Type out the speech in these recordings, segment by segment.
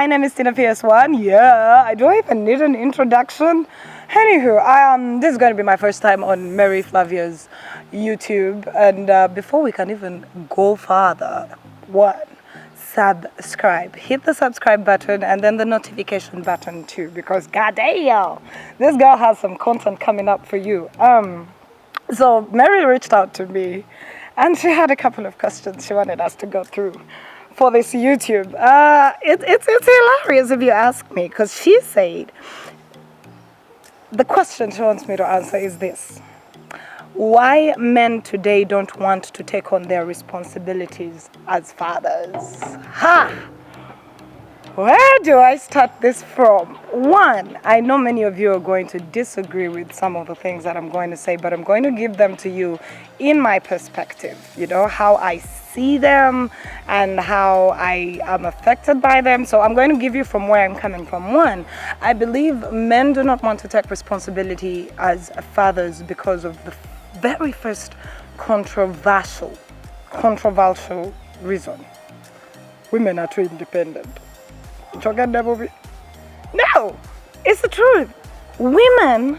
My name is Tina PS1. Yeah, I don't even need an introduction. Anywho, this is going to be my first time on Mary Flavia's YouTube. And before we can even go further, subscribe. Hit the subscribe button and then the notification button too, because goddamn, this girl has some content coming up for you. So Mary reached out to me and she had a couple of questions she wanted us to go through for this YouTube. It's hilarious if you ask me, because she said the question she wants me to answer is this: why men today don't want to take on their responsibilities as fathers. Where do I start this from? One, I know many of you are going to disagree with some of the things that I'm going to say, but I'm going to give them to you in my perspective, you know, how I see them and how I am affected by them. So I'm going to give you from where I'm coming from. One, I believe men do not want to take responsibility as fathers because of the very first controversial reason. Women are too independent. No, it's the truth. Women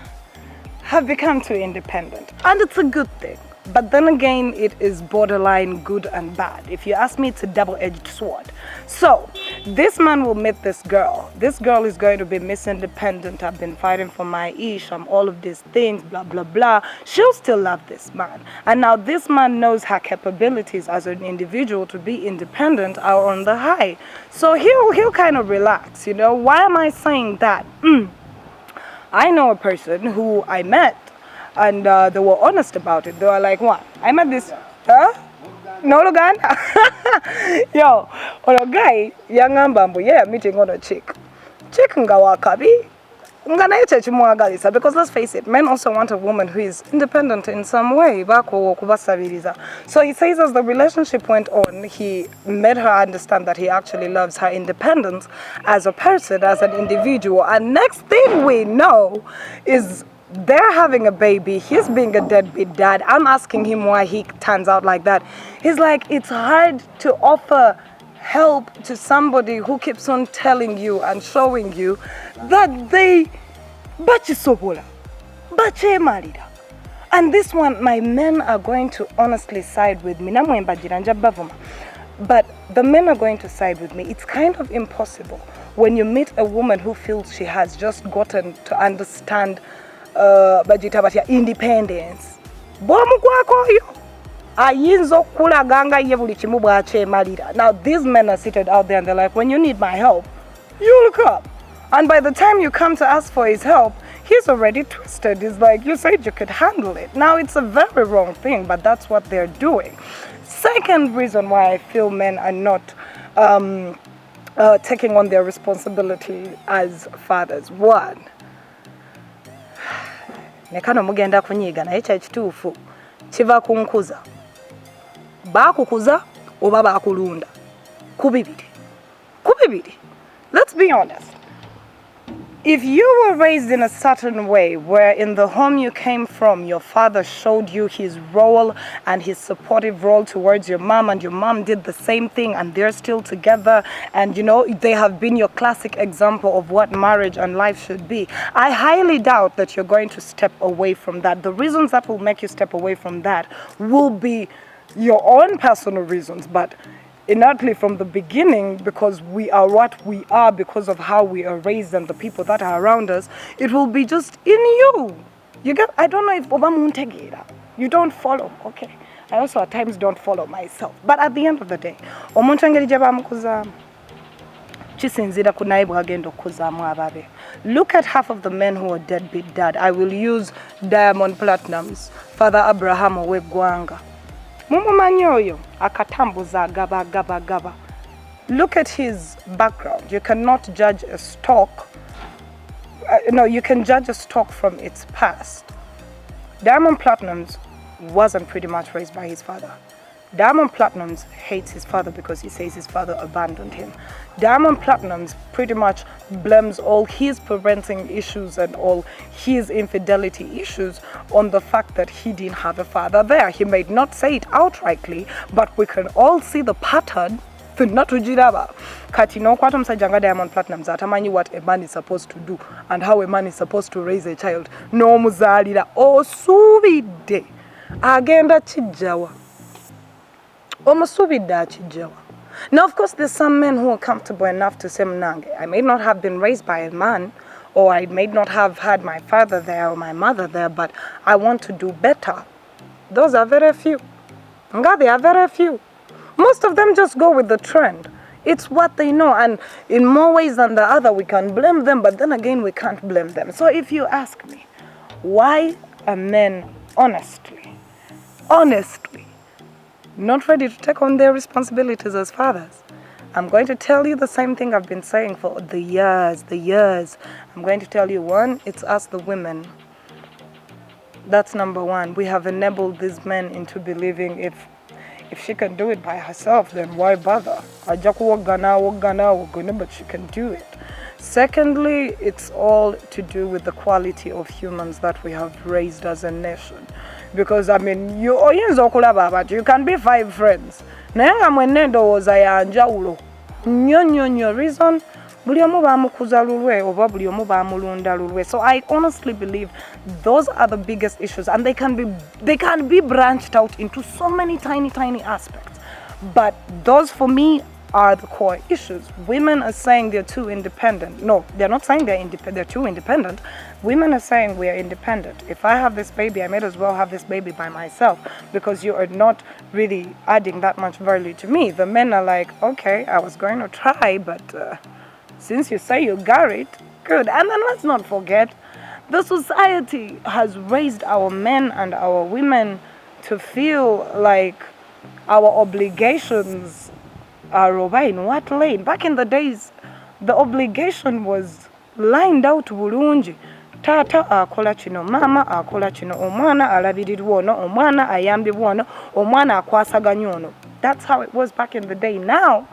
have become too independent, and it's a good thing. But then again, it is borderline good and bad. If you ask me, it's a double-edged sword. So this man will meet this girl. This girl is going to be Miss Independent. I've been fighting for my ish. I'm all of these things, blah, blah, blah. She'll still love this man. And now this man knows her capabilities as an individual to be independent are on the high. So he'll kind of relax, you know. Why am I saying that? I know a person who I met, and they were honest about it. They were like, what? I met this, no Luganda? Yo, on a guy, young ambambo, yeah, meeting on a chick. Chick ngawakabi. Because let's face it, men also want a woman who is independent in some way. So he says as the relationship went on, he made her understand that he actually loves her independence as a person, as an individual. And next thing we know is they're having a baby. He's being a deadbeat dad. I'm asking him why he turns out like that. He's like, it's hard to offer help to somebody who keeps on telling you and showing you that they and this one, my men are going to honestly side with me. But the men are going to side with me. It's kind of impossible when you meet a woman who feels she has just gotten to understand independence. Now these men are seated out there and they're like, when you need my help, you'll come. And by the time you come to ask for his help, he's already twisted. He's like, you said you could handle it. Now it's a very wrong thing, but that's what they're doing. Second reason why I feel men are not taking on their responsibility as fathers. One, nekano mugenda kunyiga naye kya kituufu kiva kunkuza bakukuza oba bakulunda kubibiri. Let's be honest. If you were raised in a certain way where in the home you came from your father showed you his role and his supportive role towards your mom, and your mom did the same thing and they're still together, and you know they have been your classic example of what marriage and life should be, I highly doubt that you're going to step away from that. The reasons that will make you step away from that will be your own personal reasons, but innately from the beginning, because we are what we are because of how we are raised and the people that are around us, it will be just in you. You get, I don't know if Obamuntegera, you don't follow, okay. I also at times don't follow myself. But at the end of the day, look at half of the men who are deadbeat dad. I will use Diamond Platinum's Father Abraham Owegwanga. Look at his background. You cannot judge a stock. No, you can judge a stock from its past. Diamond Platinum's wasn't pretty much raised by his father. Diamond Platinum's hates his father because he says his father abandoned him. Diamond Platinum's pretty much blames all his parenting issues and all his infidelity issues on the fact that he didn't have a father there. He may not say it outrightly, but we can all see the pattern ffenna tugiraba kati n'okwata omusajja nga Diamond Platnumz atamanyi what a man is supposed to do and how a man is supposed to raise a child n'omuzaalira osuubidde agenda kijjawa omusuubidde akijjawa. Now of course there's some men who are comfortable enough to say Mnange, I may not have been raised by a man, or I may not have had my father there or my mother there, but I want to do better. Those are very few. Nga, they are very few. Most of them just go with the trend. It's what they know, and in more ways than the other we can blame them, but then again we can't blame them. So if you ask me, why are men honestly not ready to take on their responsibilities as fathers? I'm going to tell you the same thing I've been saying for the years. I'm going to tell you, one, it's us the women. That's number one. We have enabled these men into believing if she can do it by herself, then why bother? But she can do it. Secondly, it's all to do with the quality of humans that we have raised as a nation. Because I mean, you can be 5 friends. Nayenga mwenne ndowooza ya njawulo. Nnyo reason buli omu baamukuza lulwe oba buli omu baamulunda lulwe. So I honestly believe those are the biggest issues, and they can be branched out into so many tiny aspects. But those for me are the core issues. Women are saying they're too independent. No, they're not saying they're too independent. Women are saying we are independent. If I have this baby, I might as well have this baby by myself because you are not really adding that much value to me. The men are like, okay, I was going to try, but since you say you got it, good. And then let's not forget, the society has raised our men and our women to feel like our obligations are over in what lane? Back in the days, the obligation was lined out bulungi. Tata akola kino, mama akola kino, omwana alabirirwa ono, omwana ayambibwa ono, omwana akwasaganya ono. That's how it was back in the day. Now,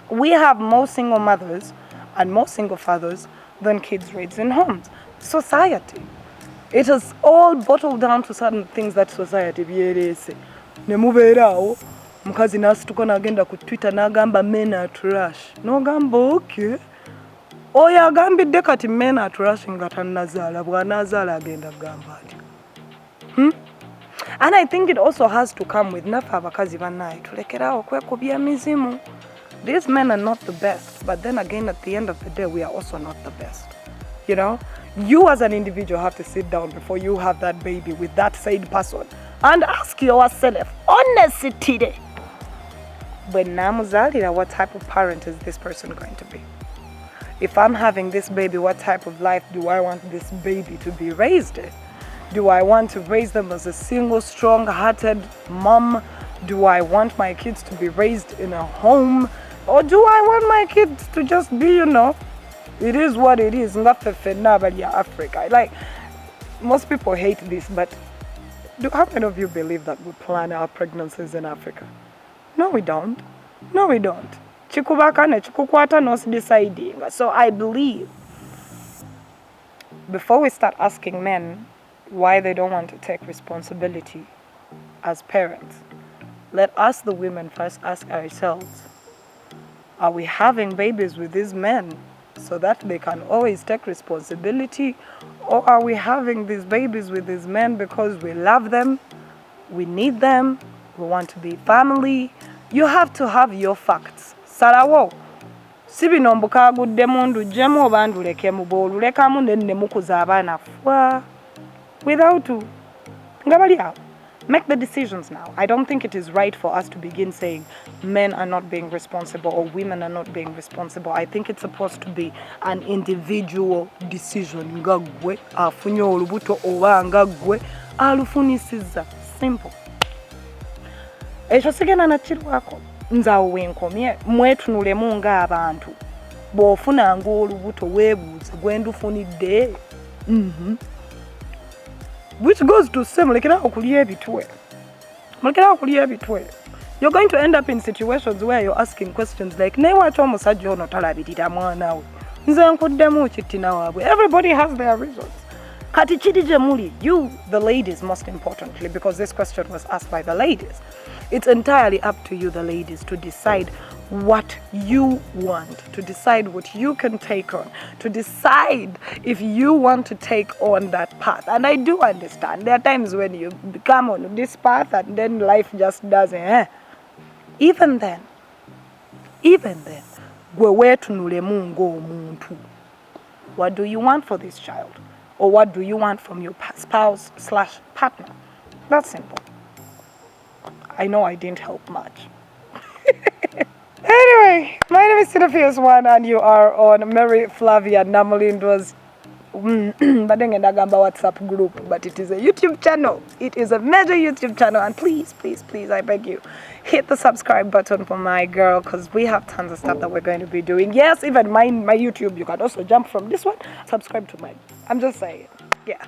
we have more single mothers and more single fathers than kids raised in homes. Society. It is all bottled down to certain things that society byerese. Nemubeerawo mukazi nasituka nagenda ku Twitter nagamba men are trash. Nogamba okay. Oyo agambidde kati men are trash nga tannazaala bw'anaazaala agenda kugamba ati. And I think it also has to come with naffe abakazi bannaye tulekeraawo kwekubya mizimu. These men are not the best, but then again at the end of the day we are also not the best. You know, you as an individual have to sit down before you have that baby with that said person and ask yourself honestly, when namuzalira, what type of parent is this person going to be? If I'm having this baby, what type of life do I want this baby to be raised in? Do I want to raise them as a single, strong-hearted mom? Do I want my kids to be raised in a home? Or do I want my kids to just be, you know, it is what it is. Africa. Like, most people hate this, but how many of you believe that we plan our pregnancies in Africa? No, we don't. No, we don't. Chikubaka ne chikukwata nos deciding. So I believe before we start asking men why they don't want to take responsibility as parents, let us, the women, first ask ourselves, are we having babies with these men so that they can always take responsibility? Or are we having these babies with these men because we love them, we need them, we want to be family? You have to have your facts. Sarawo. Sibino mbukagudde mundu jemu obandu leke mubolu leka mu nenne mukuza abana fwa without to ngabali out. Make the decisions now. I don't think it is right for us to begin saying men are not being responsible or women are not being responsible. I think it's supposed to be an individual decision. Ngagwe afunye olubuto oba ngagwe alufunisiza. Simple. Ekyo sigenda nakirwako. Nzaawo wenkomye mwetunulemu nga abantu bw'ofunanga olubuto weebuuze gwendufunidde. Which goes to say, you're going to end up in situations where you're asking questions like, everybody has their reasons. You, the ladies, most importantly, because this question was asked by the ladies. It's entirely up to you, the ladies, to decide what you want, to decide what you can take on, to decide if you want to take on that path. And I do understand there are times when you come on this path and then life just doesn't. Even then, what do you want for this child? Or what do you want from your spouse/partner? That's simple. I know I didn't help much. Anyway, my name is Fierce One and you are on Mary Flavia Namulindo's WhatsApp group, but it is a YouTube channel. It is a major YouTube channel, and please, I beg you, hit the subscribe button for my girl, because we have tons of stuff that we're going to be doing. Yes, even my YouTube, you can also jump from this one, subscribe to mine. I'm just saying, yeah.